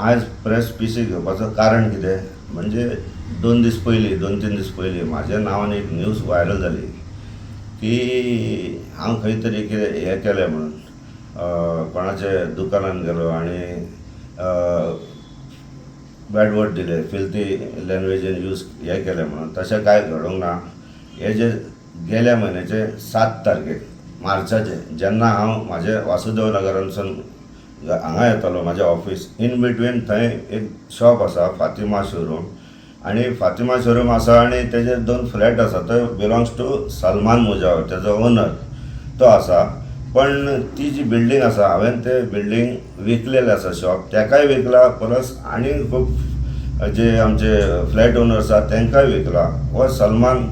आज press PC घेवपाचं कारण कितें म्हणजे 2-3 दीस पयलीं म्हाज्या नांवान एक न्यूज व्हायरल जाली की हांव खंय तरी कितें हें केलें म्हणून कोणाचे दुकानान गेलो आनी बॅड वर्ड दिले, फिल्थी लँग्वेजीन यूज हें केलें म्हणून. तशें कांय घडोवंक ना. हे जे गेल्या म्हयन्याचे 7 तारखेक मार्चाचे जेन्ना हांव म्हाजे वासुदेव नगरांतसून हांगा येतालो म्हाजें ऑफिस, इन बिटवीन थंय एक शॉप आसा फातिमा शोरूम, आनी फातिमा शोरूम आसा आनी तेजे 2 फ्लॅट आसा. तो बिलोंग्स टू सलमान मुजावर, तेजो ओनर तो आसा. पण ती जी बिल्डींग आसा हांवें ते बिल्डींग विकलेलें आसा शॉप, तेकाय विकला प्लस आनी खूब जे आमचे फ्लॅट ओनर्स आसा तांकांय विकला. हो सलमान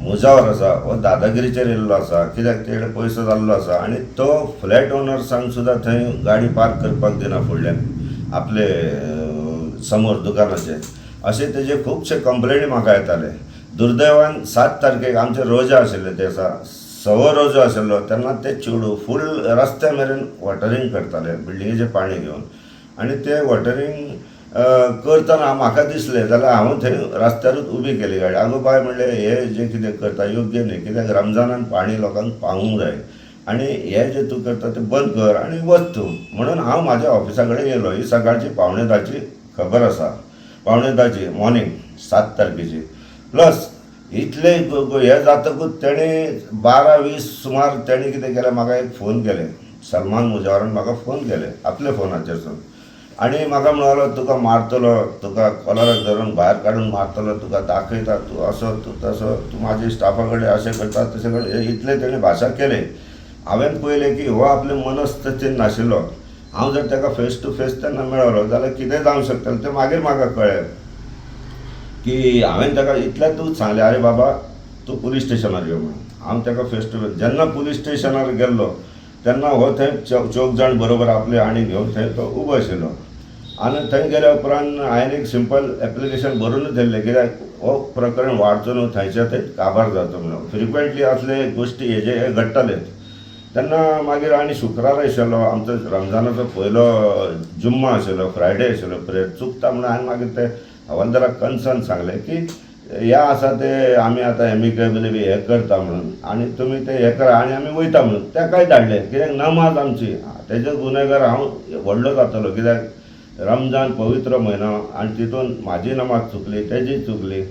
मुजावर आसा हो दादागिरीचेर येयल्लो आसा, कित्याक तेणे पयसो जाल्लो आसा आनी तो फ्लॅट ओनर्सांक सुद्दां थंय गाडी पार्क करपाक दिना फुडल्यान आपले समोर दुकानाचे. अशे तेजे खुबशे कंप्लेनी म्हाका येताले. दुर्दैवान 7 तारखेक आमचे रोजा आशिल्ले ते दिसा, सवो रोजो आशिल्लो, तेन्ना ते चेडूं फूल रस्त्या मेरेन वॉटरिंग करताले बिल्डिंगेचें पाणी घेवन. आनी ते वॉटरिंग करतना म्हाका दिसलें जाल्यार हांव थंय रस्त्यारूच उबी केली गाडी. आगो बाय म्हणलें हे जे कितें करता योग्य न्ही, कित्याक रमजानान पाणी लोकांक पावूंक जाय आनी हे जे तूं करता तें बंद कर आनी वच तूं. म्हणून हांव म्हाज्या ऑफिसा कडेन येयलो. ही सकाळची 9:15ची खबर आसा, 9:15ची मॉर्निंग 7 तारखेची. प्लस इतले हे जातकूच तेणी 12:20 सुमार तेणी कितें केलें, म्हाका एक फोन केले, सलमान मुजावरान म्हाका फोन केले आपल्या फोनाचेरसून. आनी म्हाका म्हणालो तुका मारतलो, तुका कॉलराक धरून भायर काडून मारतलो, तुका दाखयता, तूं असो तूं तसो, तूं म्हाज्या स्टाफा कडेन अशें करता तशें करता, इतले तेणी भाशा केले. हांवें पयलें की हो आपले मनस्थितीन नाशिल्लो. हांव जर ताका फेस टू फेस तेन्ना मेळलो जाल्यार कितें जावंक शकतालें तें मागीर म्हाका कळ्ळें. की हांवें ताका इतल्यातूच सांगलें अरे बाबा तूं पुलीस स्टेशनार यो म्हणून. हांव ताका फेस टू फेस जेन्ना पुलीस स्टेशनार गेल्लो तेन्ना हो थंय 4 जाण बरोबर आपले आनी घेवन थंय तो उबो आशिल्लो. आनी थंय गेल्या उपरांत हांवें एक सिंपल एप्लिकेशन बरोवनूच दिल्लें, कित्याक हो प्रकरण वाडचो न्हू, थंयच्या थंय काबार जाता म्हणून. फ्रिक्वेंटली असले गोश्टी हे घडटालेच. तेन्ना मागीर आनी शुक्रार आशिल्लो, आमचो रमजानाचो पयलो जुम्मा आशिल्लो, फ्रायडे आशिल्लो प्रेयर चुकता म्हणून हांवें मागीर ते हवालदाराक कन्सर्न सांगलें की हे आसा ते आमी आतां एमिकेबली बी हें करता म्हणून आनी तुमी ते हें करा आनी आमी वयता म्हणून. तेकाय धाडलें, कित्याक नमाज आमची तेजे गुन्हेगार हांव व्हडलो जातलो, कित्याक रमजान पवित्र म्हयनो आनी तितून म्हाजी नमाज चुकली तेजी चुकली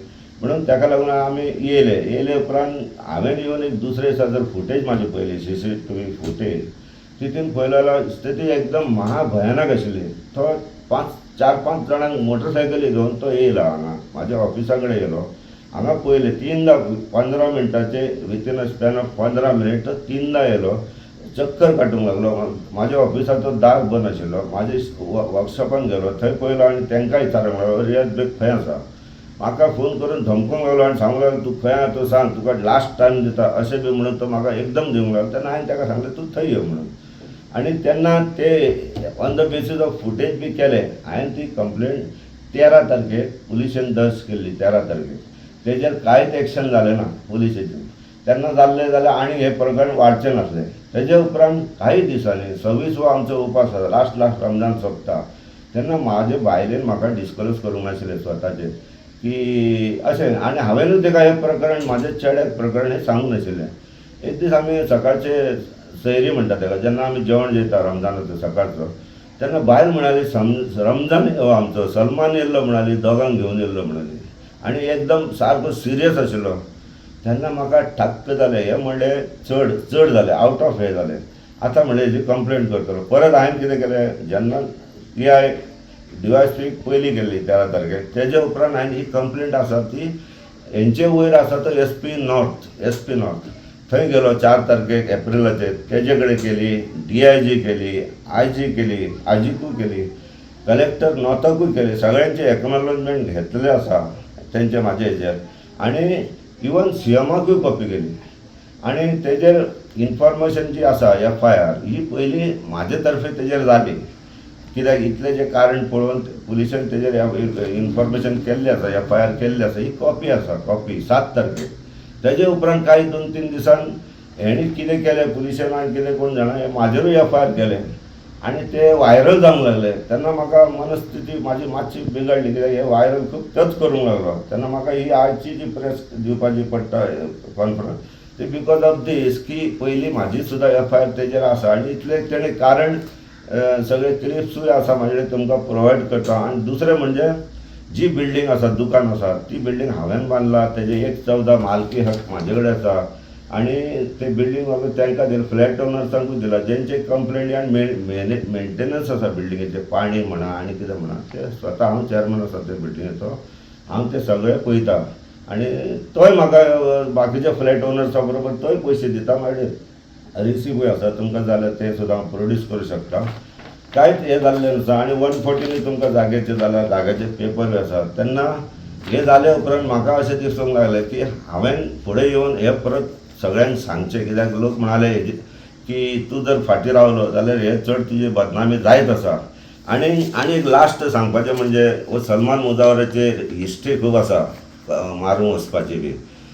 म्हणून. ताका लागून आमी येयले उपरांत हांवें येवन एक दुसरे दिसा जर फुटेज म्हाजी पयली CCTV फुटेज तितून पळयलें जाल्यार स्थिती एकदम महाभयानक आशिल्ली. तो 4-5 जाणांक मोटरसायकली घेवन तो येयला हांगा म्हाज्या ऑफिसा कडेन येयलो. हांगा पयलें 3दा 15 मिनटाचे within a span of 15 minute तो 3दा येयलो. चक्कर काडूंक लागलो. म्हाज्या ऑफिसाचो दार बंद आशिल्लो, म्हाजे वर्कशॉपान गेलो थंय पयलो आनी तांकां विचारंक लागलो रियाज बेग खंय आसा. म्हाका फोन करून धमकोवंक लागलो आनी सांगूंक लागलो तूं खंय आसा तूं सांग, तुका लास्ट टायम दिता अशें बी म्हणून तो म्हाका एकदम दिवंक लागलो. तेन्ना हांवें ताका सांगलें तूं थंय यो म्हणून. आनी तेन्ना ते on the basis of footage बी केलें. हांवें ती कंप्लेंट 13 तारखेक पुलिशेन दर्ज केल्ली. 13 तारखेक तेजेर कांयच एक्शन जालें ना पुलिशेचें. तेन्ना जाल्लें जाल्यार आनी हें प्रकरण वाडचें नासलें. तेजे उपरांत काही दिसांनी 26वो आमचो उपास आसा, लास्ट रमजान सोंपता तेन्ना म्हाजे बायलेन म्हाका डिस्क्लोज करूंक नाशिल्लें स्वताचें की अशें. आनी हांवेनूच ताका हें प्रकरण म्हाज्या चेड्याक प्रकरण हें सांगूंक नाशिल्लें. एक दीस आमी सकाळचे सैरी म्हणटा ताका, जेन्ना आमी जेवण जेयता रमजानाचो सकाळचो, तेन्ना बायल म्हणाली रमजान हो आमचो सलमान येयल्लो म्हणाली, दोगांक घेवन येयल्लो म्हणाली आनी एकदम सारको सिरियस आशिल्लो. तेन्ना म्हाका ठक्क जालें. हें म्हणलें चड जालें, आवट ऑफ हें जालें. आतां म्हणलें हेजी कंप्लेंट करतलो. परत हांवें कितें केलें, जेन्ना PI DYSP पयलीं केल्ली 13 तारखेक, तेजे उपरांत हांवें ही कंप्लेंट आसा ती हेंचे वयर आसा तो SP नॉर्थ थंय गेलो 4 तारखेक एप्रिलाचेर. तेजे कडेन केली, DIG केली, IG केली, आजीकूय केली, कलेक्टर नॉर्थाकूय केली. सगळ्यांचे एक्नॉलेजमेंट घेतले आसा तेंचे म्हाजे हेजेर आनी इवन CMाकूय कॉपी केली. आनी तेजेर इन्फॉर्मेशन जी आसा FIR ही पयलीं म्हाजे तर्फे तेजेर जाली, कित्याक इतलें जें कारण पळोवन पुलिशेन तेजेर इन्फॉर्मेशन केल्ली आसा, FIR केल्ली आसा. ही कॉपी आसा, कॉपी 7 तारखेक. तेजे उपरांत काही 2-3 दिसान हेणी कितें केलें पुलिशेन आनी कितें कोण जाणा हें म्हाजेरूय FIR केलें आणि ते व्हायरल जावंक लागले तेन्ना म्हाका मनस्थिती माझी मातशी बिगडली कित्याक हे व्हायरल खूब टच करूंक लागलो तेन्ना म्हाका ही आयची जी प्रेस दिवपाची पडटा कॉन्फरन्स ती बिकॉज ऑफ दीस की पयलीं म्हाजी सुद्दां FIR तेजेर आसा आनी इतले तेणें कारण सगळे क्लिप्सूय आसा म्हाजे कडेन तुमकां प्रोवायड करता आनी दुसरें म्हणजे जी बिल्डींग आसा दुकान आसा ती बिल्डींग हांवें बांदला तेजे 1/14 मालकी हक्क म्हाजे कडेन आसा आणि ते बिल्डींग म्हाका तांकां दिला फ्लॅट ओनर्सांकूय दिला जेंचे कंप्लेंट आनी मेंटेनन्स आसा बिल्डिंगेचे पाणी म्हणा आनी कितें म्हणा ते स्वता हांव चेअरमॅन आसा ते बिल्डिंगेचो हांव ते सगळे पळयता आनी तोय म्हाका बाकीच्या फ्लॅट ओनर्सा बरोबर तोय पयशे दिता म्हाजे रिसिव्हूय आसा तुमकां जाल्यार ते सुद्दां हांव प्रोड्यूस करूं शकता कांयच हें जाल्लें आसा आनी 140 तुमकां जाग्याचे जाल्यार जाग्याचे पेपर आसा तेन्ना हे जाले उपरांत म्हाका अशें दिसूंक लागलें की हांवें फुडें येवन हे परत सगळ्यांक सांगचें कित्याक लोक म्हणाले की तूं जर फाटीं रावलो जाल्यार हे चड तुजी बदनामी जायत आसा आनी एक लास्ट सांगपाचें म्हणजे हो सलमान मुजावराचेर हिस्ट्री खूब आसा मारूंक वचपाची बी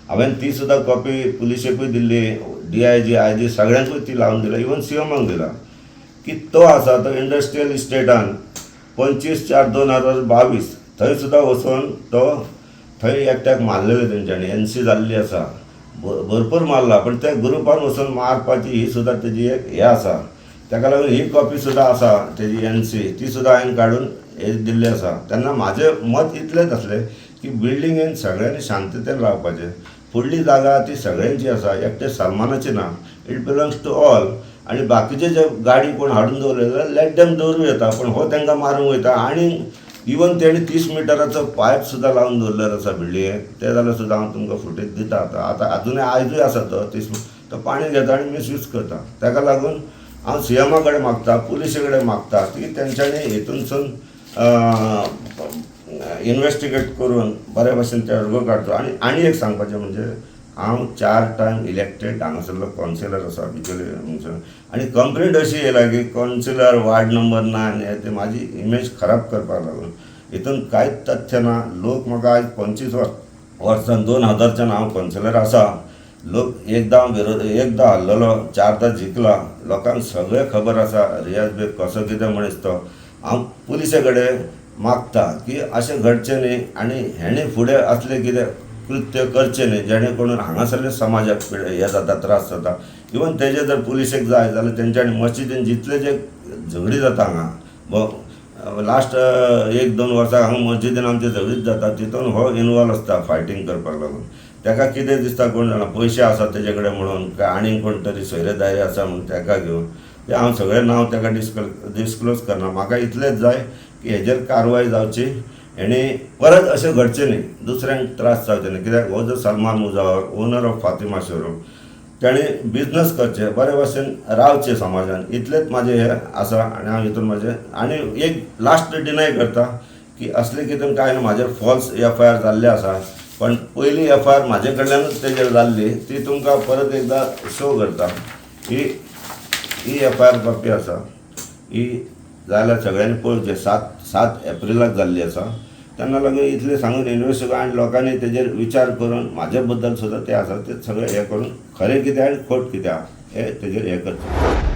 हांवें ती सुद्दां कॉपी पुलिशेकूय दिल्ली DIG IG सगळ्यांकूय ती लावन दिला इवन CMक दिला की तो आसा तो इंडस्ट्रियल इस्टेटान 25/4/2022 थंय सुद्दां वचून तो थंय एकट्याक मारलेले तेंच्यांनी NC जाल्ली आसा भरपूर मारला पण त्या ग्रुपान वचून मारपाची ही सुद्दां तेजी एक हे आसा ताका लागून ही कॉपी सुद्दां आसा तेजी NC ती सुद्दां हांवें काडून हे दिल्ली आसा तेन्ना म्हाजें मत इतलेंच आसलें की बिल्डिंगेन सगळ्यांनी शांततेन रावपाचें फुडली जागा ती सगळ्यांची आसा एकटे सलमानाची ना इट बिलॉंग्स टू ऑल आनी बाकीचे जे गाडी कोण हाडून दवरले जाल्यार लेट देम दवरूं येता पण हो तांकां मारूंक वयता आनी इवन तेणी 30 मिटराचो पायप सुद्दां लावन दवरलेलो आसा बिल्डिंगेक ते जाल्यार सुद्दां हांव तुमकां फुटेज दिता आतां अजुनूय आयजूय आसा तो 30 तो पाणी घेता आनी मिसयूज करता ताका लागून हांव CMा कडेन मागता पुलिशे कडेन मागता की तेंच्यांनी हितूनसून इन्वेस्टिगेट करून बऱ्या भशेन ते अर्गो काडचो आनी एक सांगपाचें म्हणजे हांव 4 टायम इलेक्टेड हांगासरलो कावन्सिलर आसा बिचोले आनी कंप्लेंट अशी येयला की कावन्सिलर वार्ड नंबर 9 हे ते म्हाजी इमेज खराब करपाक लागून हितून कांयच तथ्य ना लोक म्हाका आयज 25 वर्सां 2000च्यान हांव कावन्सिलर आसा लोक एकदां हरलेलो 4दा जिखला लोकांक सगळें खबर आसा रियाज बेग कसो कितें मनीस तो हांव पुलिशे कडेन मागता की अशें घडचें न्ही आनी हेणें फुडें असलें कितें कृत्य करचें न्ही जेणे करून हांगासरल्या समाजाक हे जाता त्रास जाता इवन तेजे जर पुलिशेक जाय जाल्यार तेंच्यांनी मस्जिदीन जितले जे झगडी जाता हांगा लास्ट 1-2 वर्सां हांगा मस्जिदीन आमचे झगडीच जाता तितून हो इनवॉल्व आसता फायटींग करपाक लागून ताका कितें दिसता कोण जाणा पयशे आसा तेजे कडेन म्हणून काय आनीक कोण तरी सोयरेदारी आसा म्हणून ताका घेवन ते हांव सगळें नांव ताका डिस्क्लोज करना म्हाका इतलेंच जाय की हेजेर कारवाय जावची हेणी परत अशें घडचें न्ही दुसऱ्यांक त्रास जावचे न्ही कित्याक हो जो Salman Mujawar owner of Fatima showroom ताणें बिजनस करचे बरे भशेन रावचे समाजान इतलेंच म्हाजें हें आसा आनी हांव हितून म्हाजें आनी एक लास्ट डिनाय करता की असलें कितें कांय ना म्हाजेर फॉल्स FIR जाल्ले आसा पण पयली FIR म्हाजे कडल्यानूच तेजेर जाल्ली ती तुमकां परत एकदां शो करता ही FIR कॉपी आसा ही जाल्यार सगळ्यांनी पळोवचें 7 एप्रिलाक जाल्ली आसा तेन्ना लागून इतलें सांगून इन्वेस्टिगेट आनी लोकांनी तेजेर विचार करून म्हाजे बद्दल सुद्दां ते आसा ते सगळें हें करून खरें कितें आनी खोट कितें आहा हें तेजेर हें करचें